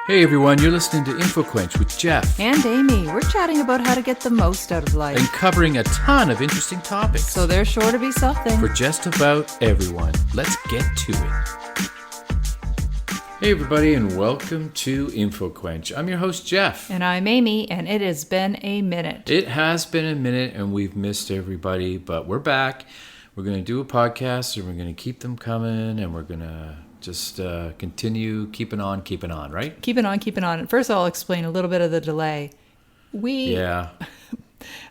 Hey everyone, you're listening to InfoQuench with Jeff. And Amy. We're chatting about how to get the most out of life. And covering a ton of interesting topics. So there's sure to be something. For just about everyone. Let's get to it. Hey everybody, and welcome to InfoQuench. I'm your host, Jeff. And I'm Amy, and it has been a minute. It has been a minute, and we've missed everybody, but we're back. We're going to do a podcast, and we're going to keep them coming, and we're going to just continue keeping on, right? Keeping on. And first I'll explain a little bit of the delay.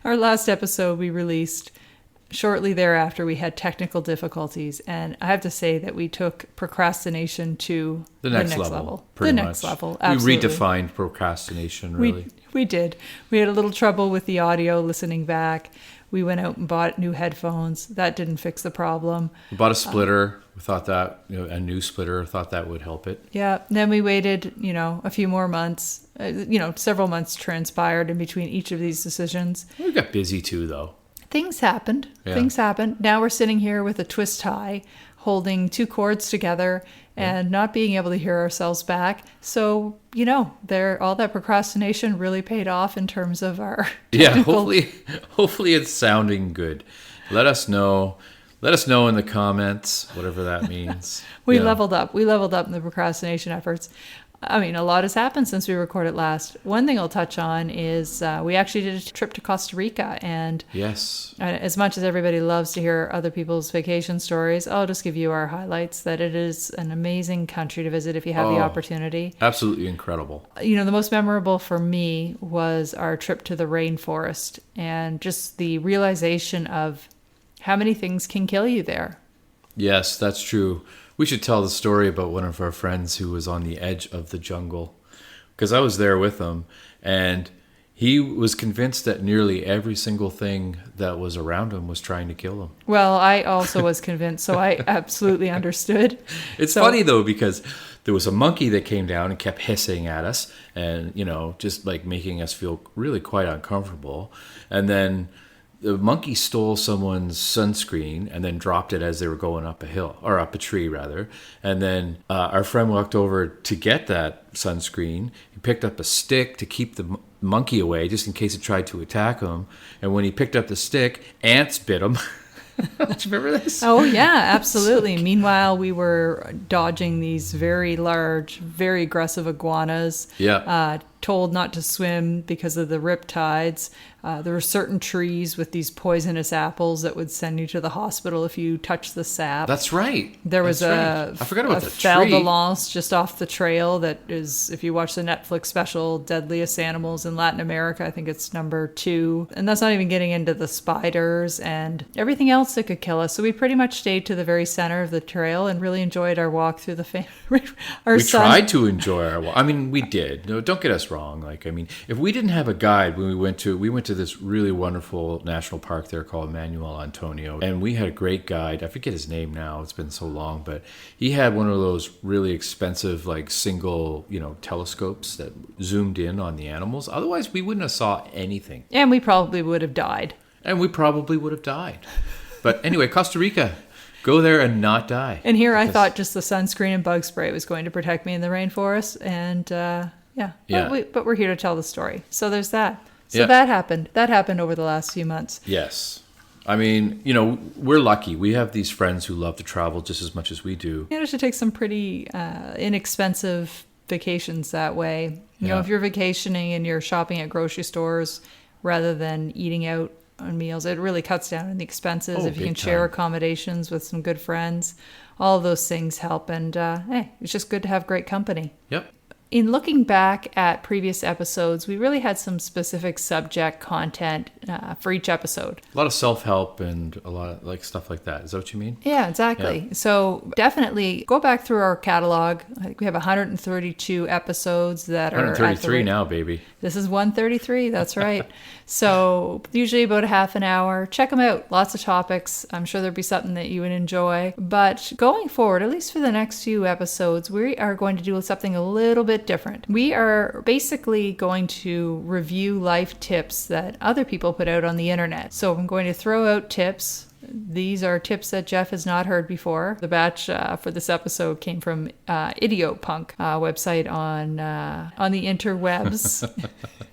Our last episode we released shortly thereafter. We had technical difficulties, and I have to say that we took procrastination to the next level. The next level, absolutely. We redefined procrastination, really. We did. We had a little trouble with the audio listening back. We went out and bought new headphones. That didn't fix the problem. We bought a splitter. We thought that, a new splitter, thought that would help it. Yeah. Then we waited, a few more months. Several months transpired in between each of these decisions. We got busy too, though. Things happened. Now we're sitting here with a twist tie, holding two cords together and not being able to hear ourselves back. So, all that procrastination really paid off in terms of our technical... Yeah, hopefully it's sounding good. Let us know. Let us know in the comments, whatever that means. We leveled up. We leveled up in the procrastination efforts. I mean, a lot has happened since we recorded last. One thing I'll touch on is we actually did a trip to Costa Rica. And yes, as much as everybody loves to hear other people's vacation stories, I'll just give you our highlights, that it is an amazing country to visit if you have the opportunity. Absolutely incredible. The most memorable for me was our trip to the rainforest and just the realization of how many things can kill you there. Yes, that's true. We should tell the story about one of our friends who was on the edge of the jungle, because I was there with him, and he was convinced that nearly every single thing that was around him was trying to kill him. Well, I also was convinced, so I absolutely understood. It's funny, though, because there was a monkey that came down and kept hissing at us and, just like making us feel really quite uncomfortable. And then the monkey stole someone's sunscreen and then dropped it as they were going up a hill, or up a tree rather. And then our friend walked over to get that sunscreen. He picked up a stick to keep the monkey away, just in case it tried to attack him. And when he picked up the stick, ants bit him. Do you remember this? Oh, yeah, absolutely. Meanwhile, we were dodging these very large, very aggressive iguanas. Yeah. Told not to swim because of the riptides. There were certain trees with these poisonous apples that would send you to the hospital if you touched the sap. That's right. There was I forgot about the fel tree. de lance just off the trail that is, if you watch the Netflix special, Deadliest Animals in Latin America, I think it's number 2. And that's not even getting into the spiders and everything else that could kill us. So we pretty much stayed to the very center of the trail and really enjoyed our walk through the We tried to enjoy our walk. I mean, we did. No, don't get us wrong. If we didn't have a guide when we went to this really wonderful national park there called Manuel Antonio, and we had a great guide. I forget his name now. It's been so long, but he had one of those really expensive, single, telescopes that zoomed in on the animals. Otherwise, we wouldn't have saw anything. And we probably would have died. But anyway, Costa Rica. Go there and not die. And here I thought just the sunscreen and bug spray was going to protect me in the rainforest, and but we're here to tell the story. So there's that. So that happened. That happened over the last few months. Yes. I mean, we're lucky. We have these friends who love to travel just as much as we do. You managed to take some pretty inexpensive vacations that way. If you're vacationing and you're shopping at grocery stores rather than eating out on meals, it really cuts down on the expenses. If you can share accommodations with some good friends, all of those things help. And it's just good to have great company. Yep. In looking back at previous episodes, we really had some specific subject content for each episode. A lot of self-help and a lot of stuff like that. Is that what you mean? Yeah, exactly. Yeah. So definitely go back through our catalog. I think we have 132 episodes that 133 now, baby. This is 133. That's right. So usually about a half an hour. Check them out. Lots of topics. I'm sure there'll be something that you would enjoy. But going forward, at least for the next few episodes, we are going to do something a little bit different. We are basically going to review life tips that other people put out on the internet. So I'm going to throw out tips these are tips that Jeff has not heard before. The batch for this episode came from Idiopunk, website on the interwebs,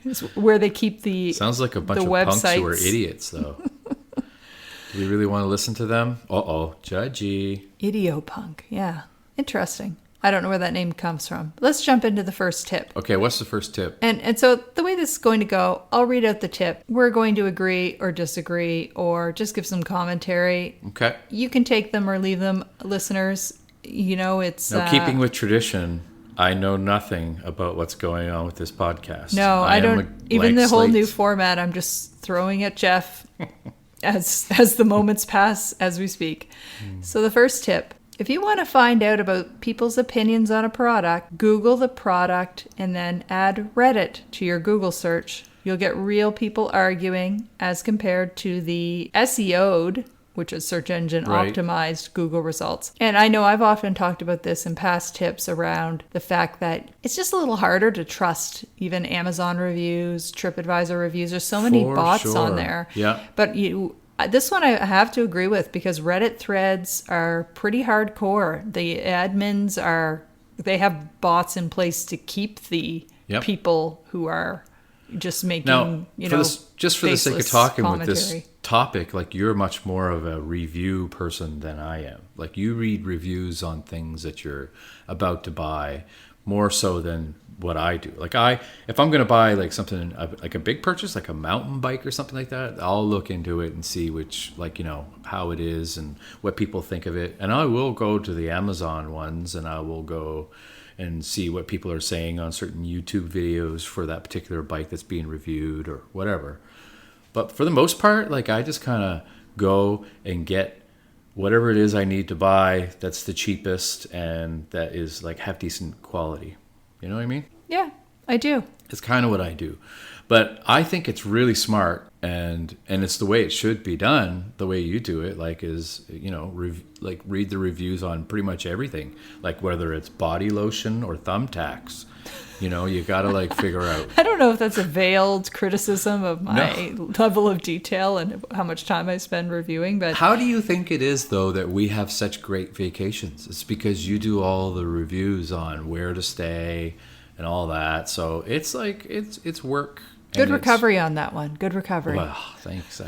it's where they keep the Sounds like a bunch the of punks who are websites. idiots, though. Do we really want to listen to them? Uh-oh, judgy. Idiopunk, yeah. Interesting. I don't know where that name comes from. Let's jump into the first tip. Okay, what's the first tip? And so the way this is going to go, I'll read out the tip. We're going to agree or disagree or just give some commentary. Okay. You can take them or leave them, listeners. You know, it's... Now, keeping with tradition, I know nothing about what's going on with this podcast. No, I am a don't. Even blank the whole slate. new format, I'm just throwing at Jeff as the moments pass as we speak. So the first tip. If you want to find out about people's opinions on a product, Google the product and then add Reddit to your Google search. You'll get real people arguing as compared to the SEO'd, which is search engine Right. optimized Google results. And I know I've often talked about this in past tips around the fact that it's just a little harder to trust even Amazon reviews, TripAdvisor reviews. There's so many For bots sure. on there. Yeah. But this one I have to agree with because Reddit threads are pretty hardcore. The admins they have bots in place to keep the Yep. people who are just making, Now, for the sake of faceless talking with this commentary. topic, like you're much more of a review person than I am. Like you read reviews on things that you're about to buy more so than what I do. Like if I'm going to buy like something like a big purchase, like a mountain bike or something like that, I'll look into it and see which, like, you know, how it is and what people think of it. And I will go to the Amazon ones and I will go and see what people are saying on certain YouTube videos for that particular bike that's being reviewed or whatever. But for the most part, like I just kind of go and get whatever it is I need to buy that's the cheapest and that is like have decent quality. You know what I mean? Yeah, I do. It's kind of what I do. But I think it's really smart and it's the way it should be done, the way you do it, like is, you know, read the reviews on pretty much everything, like whether it's body lotion or thumbtacks. You know, you got to like figure out. I don't know if that's a veiled criticism of my level of detail and how much time I spend reviewing, but How do you think it is, though, that we have such great vacations? It's because you do all the reviews on where to stay and all that. So it's like, it's work. good and it's- recovery on that one. Good recovery. Well, thanks.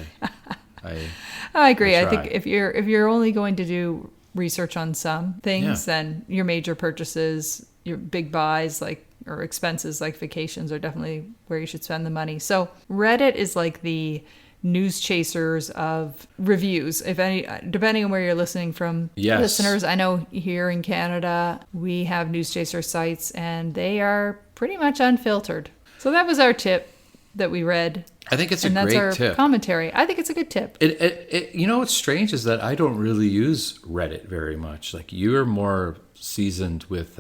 I agree. I try. think if you're only going to do research on some things, Yeah. then your major purchases, your big buys or expenses like vacations are definitely where you should spend the money. So Reddit is like the news chasers of reviews. If any, depending on where you're listening from, Yes. listeners, I know here in Canada we have news chaser sites and they are pretty much unfiltered. So that was our tip that we read. I think it's a And that's great our tip. commentary. I think it's a good tip. It you know what's strange is that I don't really use Reddit very much. Like you're more seasoned with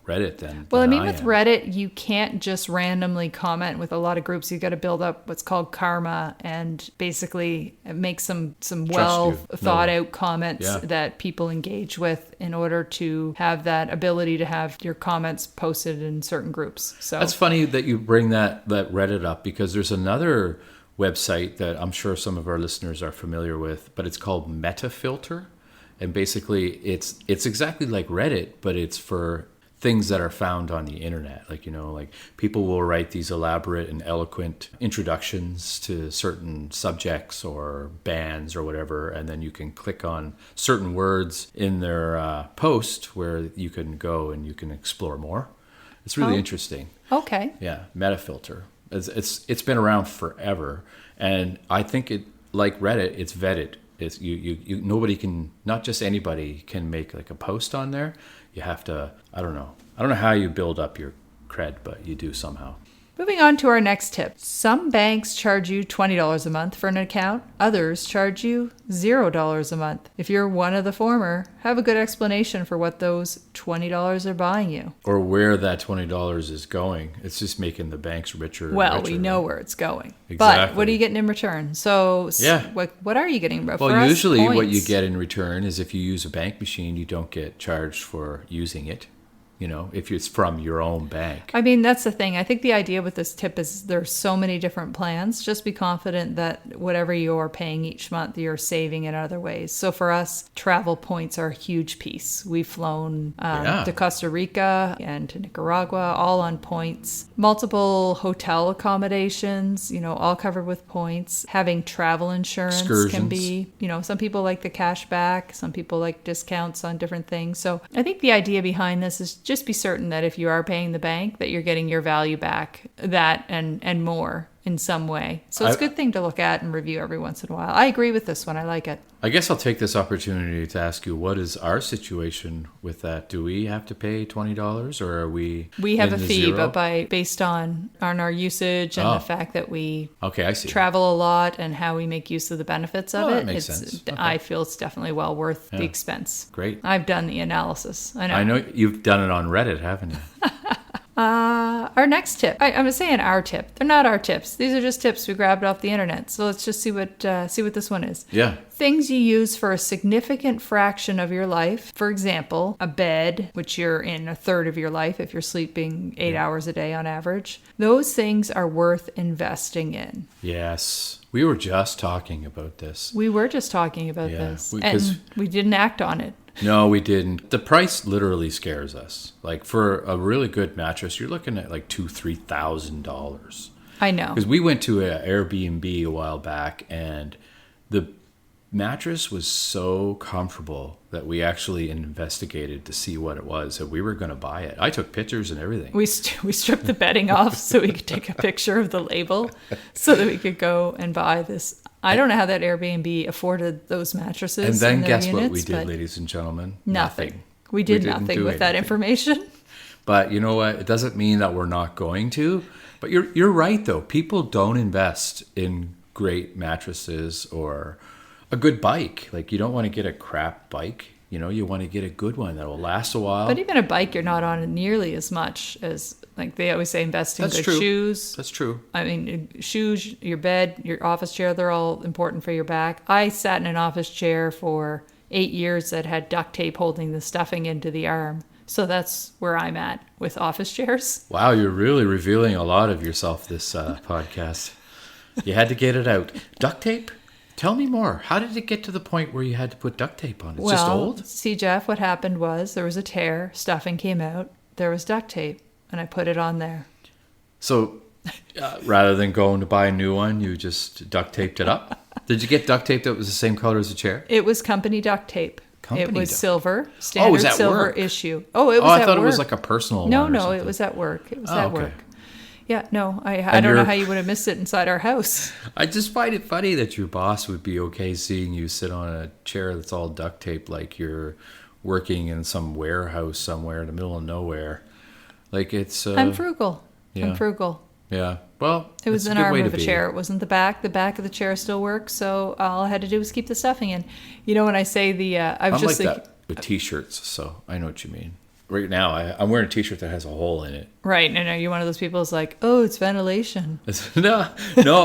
Reddit than Well, I than mean, with am. Reddit, you can't just randomly comment with a lot of groups. You got to build up what's called karma and basically make some well thought out comments Yeah. that people engage with in order to have that ability to have your comments posted in certain groups. So That's funny that you bring that Reddit up because there's another website that I'm sure some of our listeners are familiar with, but it's called Metafilter, and basically it's exactly like Reddit, but it's for things that are found on the internet. Like, you know, like people will write these elaborate and eloquent introductions to certain subjects or bands or whatever, and then you can click on certain words in their post where you can go and you can explore more. It's really interesting. okay. Yeah, Metafilter. It's been around forever, and I think it, like Reddit, it's vetted. It's you nobody can, not just anybody can make like a post on there. You have to, I don't know how you build up your cred, but you do somehow. Moving on to our next tip. Some banks charge you $20 a month for an account. Others charge you $0 a month. If you're one of the former, have a good explanation for what those $20 are buying you. Or where that $20 is going. It's just making the banks richer. and Well, richer, we know right? where it's going. But Exactly. what are you getting in return? So Yeah. what are you getting? For Well, us, usually what you points. get in return is if you use a bank machine, you don't get charged for using it. if it's from your own bank. I mean, that's the thing. I think the idea with this tip is there's so many different plans. Just be confident that whatever you're paying each month, you're saving in other ways. So for us, travel points are a huge piece. We've flown to Costa Rica and to Nicaragua, all on points. Multiple hotel accommodations, all covered with points. Having travel insurance can be, some people like the cash back. Some people like discounts on different things. So I think the idea behind this is just be certain that if you are paying the bank, that you're getting your value back, that and more in some way. So it's a good thing to look at and review every once in a while. I agree with this one. I like it. I guess I'll take this opportunity to ask you, what is our situation with that? Do we have to pay $20 or are we have in a the fee, zero? but based on our usage and the fact that we I see. travel a lot and how we make use of the benefits of it. That makes sense. Okay. I feel it's definitely well worth the expense. Great. I've done the analysis. I know you've done it on Reddit, haven't you? Our next tip. I'm saying our tip. They're not our tips. These are just tips we grabbed off the internet. So let's just see what this one is. Yeah. Things you use for a significant fraction of your life. For example, a bed, which you're in a third of your life if you're sleeping 8 hours a day on average. Those things are worth investing in. Yes. We were just talking about this. We were just talking about this. Because and we didn't act on it. No, we didn't. The price literally scares us. Like for a really good mattress, you're looking at like $2,000-$3,000. I know. Because we went to an Airbnb a while back, and the mattress was so comfortable that we actually investigated to see what it was, and we were going to buy it. I took pictures and everything. We stripped the bedding off so we could take a picture of the label so that we could go and buy this. I don't know how that Airbnb afforded those mattresses. And then in their guess units, what we did, ladies and gentlemen? Nothing. We did nothing with that information. But you know what? It doesn't mean that we're not going to. But you're right, though. People don't invest in great mattresses or a good bike. Like, you don't want to get a crap bike. You want to get a good one that will last a while. But even a bike, you're not on nearly as much as, like they always say, invest in good shoes. That's true. I mean, shoes, your bed, your office chair, they're all important for your back. I sat in an office chair for 8 years that had duct tape holding the stuffing into the arm. So that's where I'm at with office chairs. Wow, you're really revealing a lot of yourself this podcast. You had to get it out. Duct tape? Tell me more. How did it get to the point where you had to put duct tape on? It's just old? See, Jeff, what happened was there was a tear, stuffing came out, there was duct tape, and I put it on there. So rather than going to buy a new one, you just duct taped it up? Did you get duct tape that was the same color as the chair? It was company duct tape. It was silver, was standard at silver work? issue. Oh, it was at work. I thought it was like a personal one or No, something. it was at work. It was Oh, at okay. work. Yeah, no, I don't know how you would have missed it inside our house. I just find it funny that your boss would be okay seeing you sit on a chair that's all duct taped like you're working in some warehouse somewhere in the middle of nowhere. Like it's... I'm frugal. yeah. I'm frugal. Yeah. Well, It was it's an a good arm way of to a be. chair. It wasn't the back. The back of the chair still works. So all I had to do was keep the stuffing in. When I say I was I'm just like thinking, that with t-shirts, so I know what you mean. Right now, I'm wearing a t-shirt that has a hole in it. right. And are you one of those people who's like, oh, it's ventilation? No,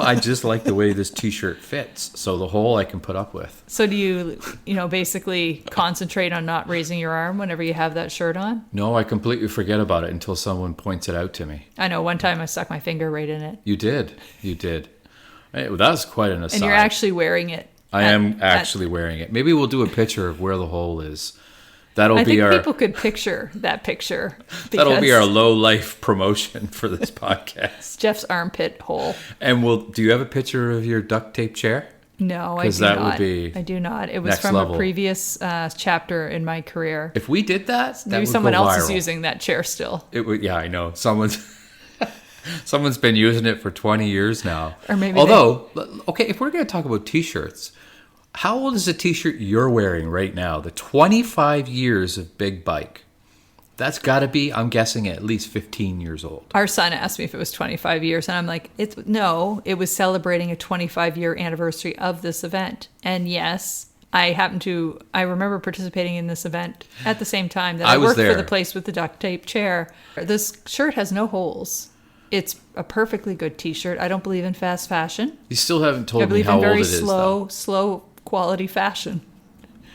I just like the way this t-shirt fits. So the hole I can put up with. So do you, basically concentrate on not raising your arm whenever you have that shirt on? No, I completely forget about it until someone points it out to me. I know one time I stuck my finger right in it. You did. Hey, well, that was quite an aside. And you're actually wearing it. I am actually wearing it. Maybe we'll do a picture of where the hole is. I think people could picture that picture. That'll be our low life promotion for this podcast. Jeff's armpit hole. And do you have a picture of your duct tape chair? No, I do that not. would be I do not. It was next from level. a previous chapter in my career. If we did that Maybe would someone go else is viral. using that chair still. It would. Yeah, I know. Someone's been using it for 20 years now. Or maybe okay, if we're going to talk about t-shirts, how old is the t-shirt you're wearing right now? The 25 years of Big Bike. That's got to be, I'm guessing, at least 15 years old. Our son asked me if it was 25 years, and I'm like, no, it was celebrating a 25-year anniversary of this event. And yes, I remember participating in this event at the same time that I was worked there. for the place with the duct tape chair. This shirt has no holes. It's a perfectly good t-shirt. I don't believe in fast fashion. You still haven't I told me believe how in old very it is, though. slow quality fashion.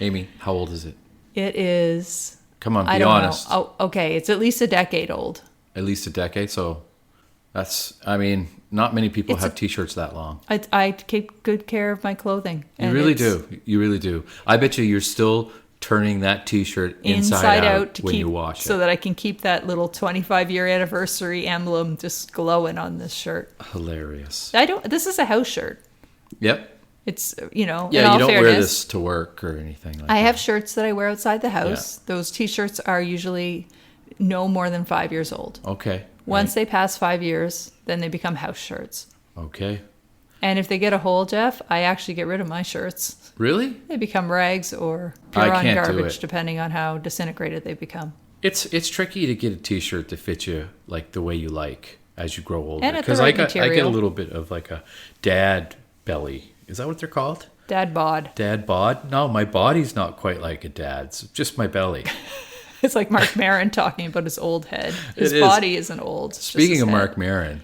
Amy, how old is it? It is Come on, I be don't honest. know. Oh, okay. It's at least a decade old. At least a decade. So that's, I mean, not many people It's have T-shirts that long. I take good care of my clothing. You and really it's do. You really do. I bet you're still turning that T-shirt inside out to when keep, you wash so it. that I can keep that little 25-year anniversary emblem just glowing on this shirt. Hilarious. This is a house shirt. Yep. It's, in Yeah, all you don't fairness, wear this to work or anything like I that. have shirts that I wear outside the house. Those t-shirts are usually no more than 5 years old. Okay. Once they pass 5 years, then they become house shirts. Okay. And if they get a hole, Jeff, I actually get rid of my shirts. Really? They become rags or I pure on can't do garbage, it. depending on how disintegrated they become. It's tricky to get a T-shirt to fit you like the way you like as you grow older. And at the right I get a material. little bit of like a dad belly. Is that what they're called? Dad bod. Dad bod? No, my body's not quite like a dad's. Just my belly. It's like Mark Maron talking about his old head. His It is. body isn't old. It's just Speaking his of head. Mark Maron,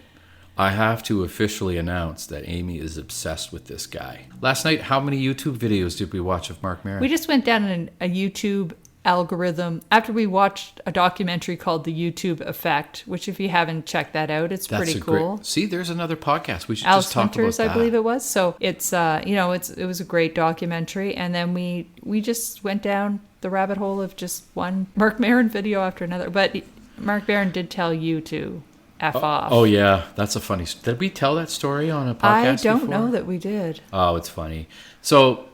I have to officially announce that Amy is obsessed with this guy. Last night, how many YouTube videos did we watch of Mark Maron? We just went down a YouTube algorithm after we watched a documentary called The YouTube Effect, which if you haven't checked that out, it's That's pretty a cool. Great, see, there's another podcast. We should Alice just talk Winters, about that. I believe it was. So it's it was a great documentary, and then we just went down the rabbit hole of just one Mark Maron video after another. But Mark Maron did tell you to F off. Oh yeah, that's a funny. Did we tell that story on a podcast? I don't before? know that we did. Oh, it's funny. So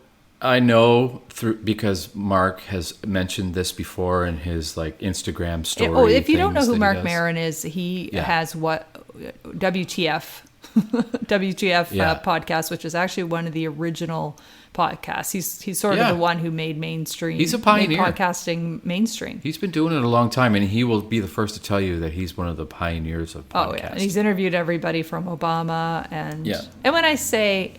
I know because Mark has mentioned this before in his like Instagram story. If you don't know things who that he Mark does. Maron is, he Yeah. has WTF WTF Yeah. podcast, which is actually one of the original podcasts. He's sort Yeah. of the one who made mainstream. He's a pioneer. Made podcasting mainstream. He's been doing it a long time, and he will be the first to tell you that he's one of the pioneers of podcasting. Oh yeah, and he's interviewed everybody from Obama and Yeah. And when I say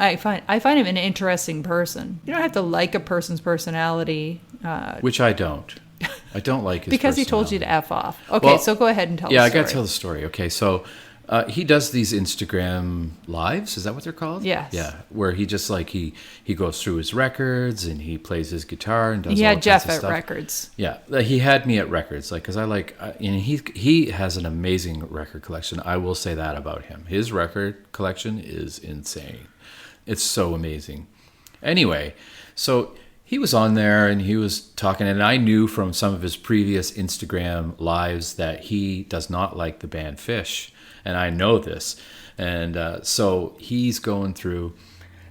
I find him an interesting person. You don't have to like a person's personality Which I don't. I don't like his because he told you to personality. F off. Okay, Well, so go ahead and tell. Yeah, the I story. got to tell the story. Okay, so he does these Instagram lives. Is that what they're called? Yes. Yeah, where he just like he goes through his records and he plays his guitar and does. He all had kinds Jeff of at stuff. Records. Yeah, he had me at records, like because I like, and he has an amazing record collection. I will say that about him. His record collection is insane. It's so amazing. Anyway, so he was on there and he was talking, and I knew from some of his previous Instagram lives that he does not like the band Fish, and I know this. And so he's going through,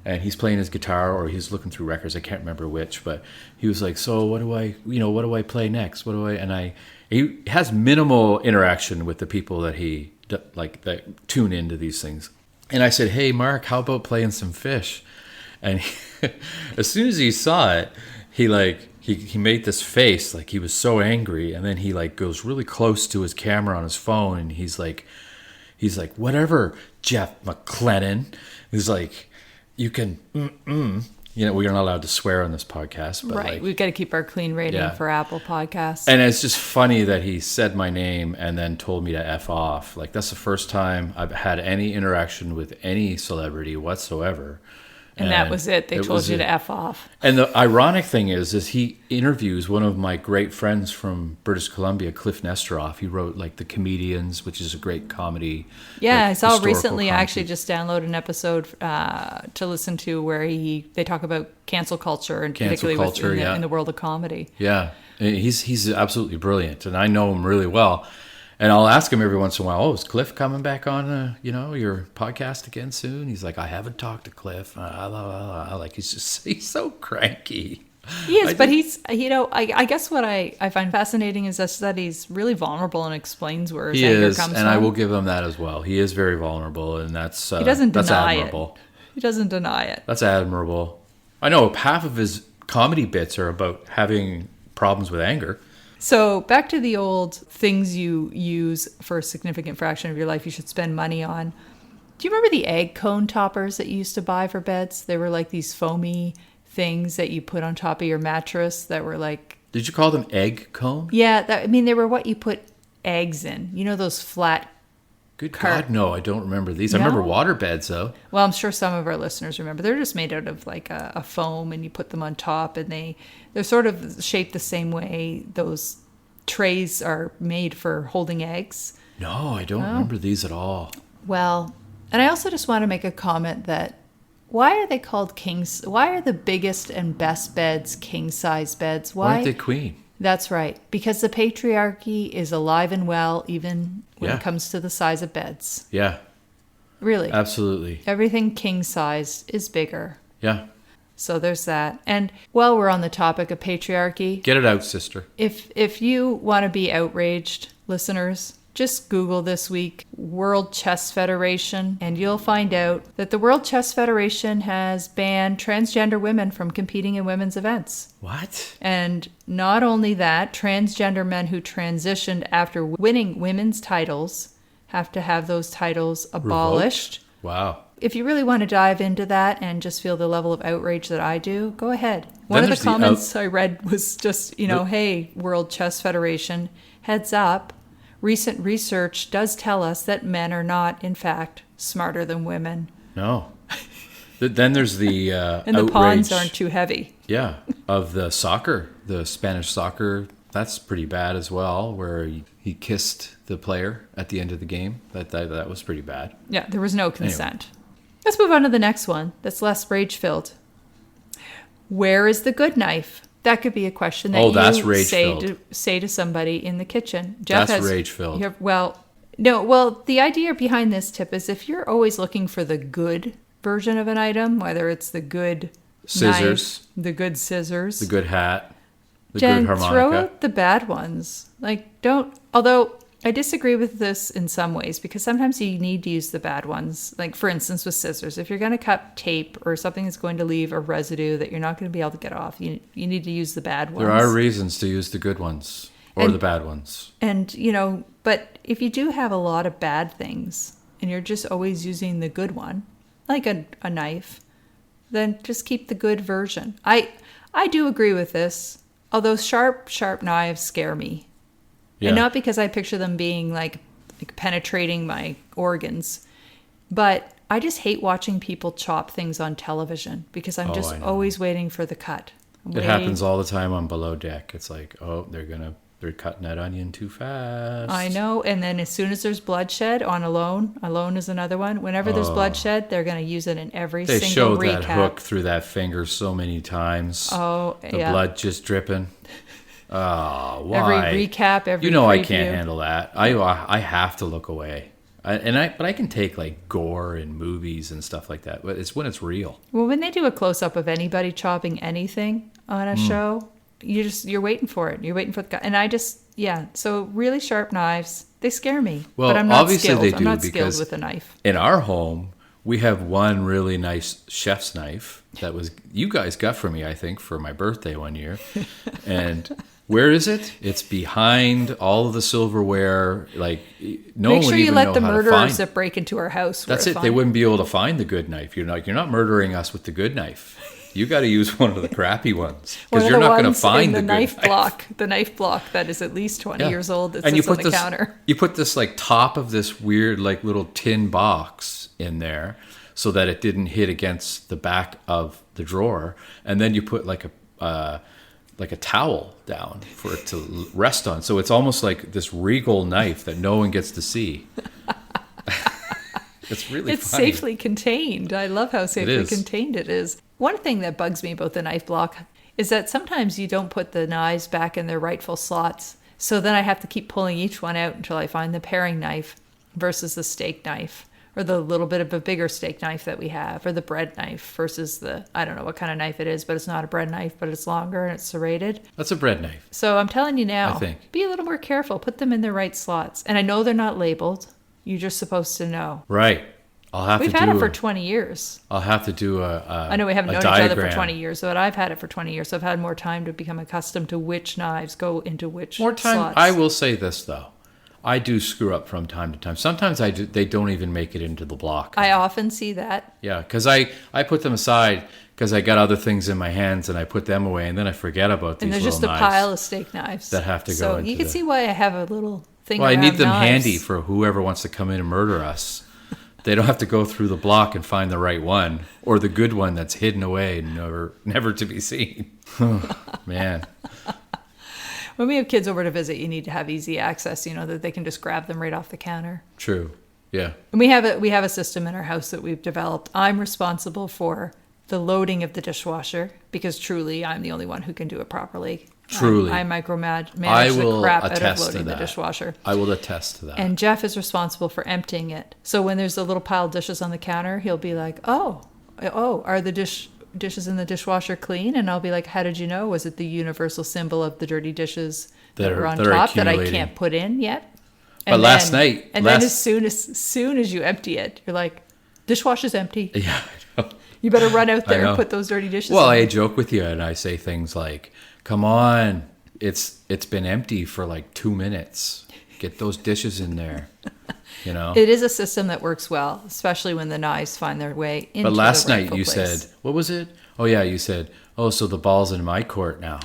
and he's playing his guitar, or he's looking through records. I can't remember which, but he was like, "So what do I play next? What do I?" And he has minimal interaction with the people that that tune into these things. And I said, "Hey, Mark, how about playing some Fish?" And as soon as he saw it, he made this face like he was so angry, and then he like goes really close to his camera on his phone, and he's like, "Whatever, Jeff McClellan." He's like, "You can, we're not allowed to swear on this podcast, but Right. like, We've got to keep our clean rating Yeah. for Apple Podcasts. and it's just funny that he said my name and then told me to F off. Like, that's the first time I've had any interaction with any celebrity whatsoever. And that was it. They told was you it. to F off. And the ironic thing is he interviews one of my great friends from British Columbia, Cliff Nesteroff. He wrote like The Comedians, which is a great comedy. Yeah, like, I saw historical recently. I comedy. actually just downloaded an episode to listen to where they talk about cancel culture and Cancel particularly culture, yeah. in the world of comedy. Yeah, and he's absolutely brilliant, and I know him really well. And I'll ask him every once in a while, "Oh, is Cliff coming back on, your podcast again soon?" He's like, "I haven't talked to Cliff." Like he's so cranky. He is, but he's I guess what I find fascinating is just that he's really vulnerable and explains where his He anger is, comes and from. I will give him that as well. He is very vulnerable, and that's He doesn't that's deny admirable. it. He doesn't deny it. That's admirable. I know half of his comedy bits are about having problems with anger. So back to the old things you use for a significant fraction of your life you should spend money on. Do you remember the egg cone toppers that you used to buy for beds? They were like these foamy things that you put on top of your mattress that were like... Did you call them egg cone? Yeah, they were what you put eggs in. You know those flat Good cart. God, no, I don't remember these. I No? remember water beds, though. Well, I'm sure some of our listeners remember. They're just made out of like a foam, and you put them on top, and they're sort of shaped the same way those trays are made for holding eggs. No, I don't remember these at all. Well, and I also just want to make a comment that why are they called kings? Why are the biggest and best beds king size beds? Why Why? aren't they queen? That's right. Because the patriarchy is alive and well, even when Yeah. it comes to the size of beds. Yeah, Really. absolutely. Everything king size is bigger. Yeah. So there's that. And while we're on the topic of patriarchy, Get it out, sister. if you want to be outraged, listeners, just Google this week World Chess Federation, and you'll find out that the World Chess Federation has banned transgender women from competing in women's events. What? And not only that, transgender men who transitioned after winning women's titles have to have those titles abolished. Wow. If you really want to dive into that and just feel the level of outrage that I do, go ahead. One of the there's the comments I read was just, hey, World Chess Federation, heads up. Recent research does tell us that men are not, in fact, smarter than women. No. Then there's the And the outrage, pawns aren't too heavy. yeah, of the soccer, the Spanish soccer. That's pretty bad as well, where he kissed the player at the end of the game. That was pretty bad. Yeah, there was no consent. Let's move on to the next one that's less rage-filled. Where is the good knife? That could be a question that that's you rage-filled. say to somebody in the kitchen. Jeff That's rage-filled. The idea behind this tip is if you're always looking for the good version of an item, whether it's the good Scissors. knife, the good scissors, The good hat, the Jen, good harmonica. throw out the bad ones. Although I disagree with this in some ways because sometimes you need to use the bad ones. Like, for instance, with scissors. If you're going to cut tape or something that's going to leave a residue that you're not going to be able to get off, you need to use the bad ones. There are reasons to use the good ones or the bad ones. And, but if you do have a lot of bad things and you're just always using the good one, like a knife, then just keep the good version. I do agree with this, although sharp knives scare me. Yeah. And not because I picture them being like penetrating my organs, but I just hate watching people chop things on television because I'm just I know. always waiting for the cut. It happens all the time on Below Deck. It's like, they're cutting that onion too fast. I know. And then as soon as there's bloodshed on Alone is another one. Whenever there's bloodshed, they're going to use it in every They single showed recap. that hook through that finger so many times. Oh, the yeah. blood just dripping. Oh, why? Every recap, every I preview. can't handle that. I have to look away. But I can take like gore in movies and stuff like that. But it's when it's real. Well, when they do a close up of anybody chopping anything on a show, you're waiting for it. You're waiting for the guy. And so really sharp knives, they scare me. Well, but I'm not obviously skilled. they do I'm not skilled because with a knife. In our home, we have one really nice chef's knife that was you guys got for me, I think, for my birthday one year. And where is it? It's behind all of the silverware. Like no Make one sure would you even let know the how to murderers find. that break into our house. That's where it. to They find wouldn't be able to find the good knife. You're not murdering us with the good knife. You got to use one of the crappy ones One because of you're the not going to ones find in the the good knife block. The knife block that is at least 20 Yeah. years old. That And sits on the counter. You put this like top of this weird like little tin box in there so that it didn't hit against the back of the drawer, and then you put like a towel down for it to rest on. So it's almost like this regal knife that no one gets to see. It's really It's funny. safely contained. I love how safely is. contained it is. One thing that bugs me about the knife block is that sometimes you don't put the knives back in their rightful slots. So then I have to keep pulling each one out until I find the paring knife versus the steak knife, or the little bit of a bigger steak knife that we have, or the bread knife versus I don't know what kind of knife it is, but it's not a bread knife, but it's longer and it's serrated. That's a bread knife. So I'm telling you now, I think. be a little more careful. Put them in their right slots. And I know they're not labeled. You're just supposed to know. Right. We've had it for 20 years. I'll have to do I know we haven't known each other for 20 years, but I've had it for 20 years. So I've had more time to become accustomed to which knives go into which More time. slots. I will say this though, I do screw up from time to time. Sometimes they don't even make it into the block. I often see that. Yeah, because I put them aside because I got other things in my hands and I put them away and then I forget about these And there's little just a knives pile of steak knives that have to go So into you can the- see why I have a little thing. Well, I need around them knives. handy for whoever wants to come in and murder us. They don't have to go through the block and find the right one or the good one that's hidden away and never to be seen. Man. When we have kids over to visit, you need to have easy access, that they can just grab them right off the counter. True. Yeah. And we have a system in our house that we've developed. I'm responsible for the loading of the dishwasher because truly I'm the only one who can do it properly. Truly. I micromanage I the will crap out of attest to loading the that. dishwasher. I will attest to that. And Jeff is responsible for emptying it. So when there's a little pile of dishes on the counter, he'll be like, oh, are the dishes in the dishwasher clean? And I'll be like, how did you know? Was it the universal symbol of the dirty dishes that are on that are top that I accumulating. can't put in yet? But last night- then as soon as you empty it, you're like, dishwasher's empty. Yeah, I know. You better run out there know. and put those dirty dishes Well, in. I joke with you and I say things like, come on, it's been empty for like 2 minutes. Get those dishes in there, It is a system that works well, especially when the knives find their way into But last the night rightful you place. said, what was it? Oh, yeah, you said, oh, so the ball's in my court now.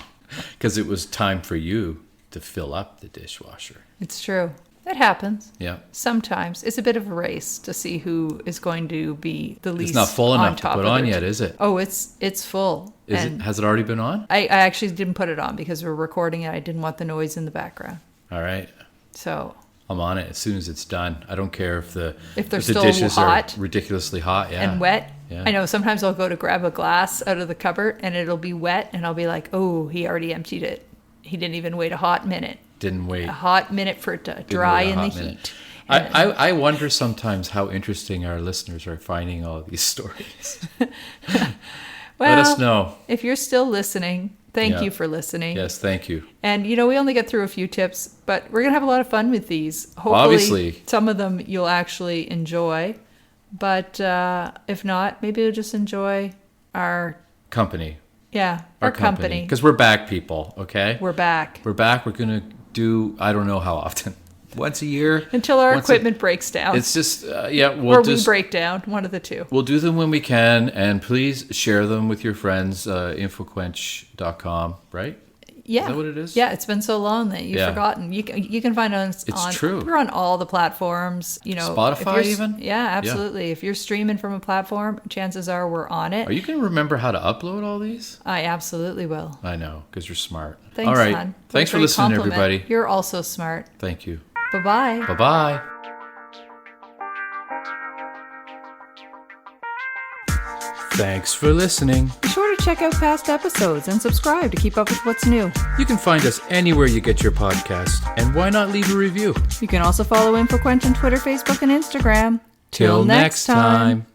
Because it was time for you to fill up the dishwasher. It's true. It happens. Yeah. Sometimes it's a bit of a race to see who is going to be the least. It's not full enough to top put of on their- yet, is it? Oh, it's full. Has it already been on? I actually didn't put it on because we're recording it. I didn't want the noise in the background. All right. So I'm on it as soon as it's done. I don't care if the they're the still dishes hot are ridiculously hot. Yeah. and wet. Yeah. I know sometimes I'll go to grab a glass out of the cupboard and it'll be wet and I'll be like, oh, he already emptied it. He didn't even wait a hot minute. Didn't wait. A hot minute for it to dry wait a in the hot minute. heat. I wonder sometimes how interesting our listeners are finding all of these stories. Well, Let us know. If you're still listening, thank Yeah. you for listening. Yes, thank you. And we only get through a few tips, but we're gonna have a lot of fun with these. Hopefully, Obviously. some of them you'll actually enjoy. But if not, maybe you'll just enjoy our Company. our company. Because we're back, people, okay? We're back We're back. We're going to do, I don't know how often. Once a year. until our Once a- equipment breaks down, It's just, or we'll we just, break down. One of the two. we'll do them when we can. And please share them with your friends, infoquench.com, right? Yeah, Is that what it is? Yeah, it's been so long that you've Yeah. forgotten. You can find us. It's on, true. We're on all the platforms. Spotify if you're- even? Yeah, absolutely. If you're streaming from a platform, chances are we're on it. Are you going to remember how to upload all these? I absolutely will. I know, because you're smart. Thanks, all right. hon. Thanks for Great listening, compliment. everybody. You're also smart. Thank you. Bye-bye. Bye-bye. Thanks for listening. Be sure to check out past episodes and subscribe to keep up with what's new. You can find us anywhere you get your podcast, and why not leave a review? You can also follow InfoQuench on Twitter, Facebook, and Instagram. Till next time.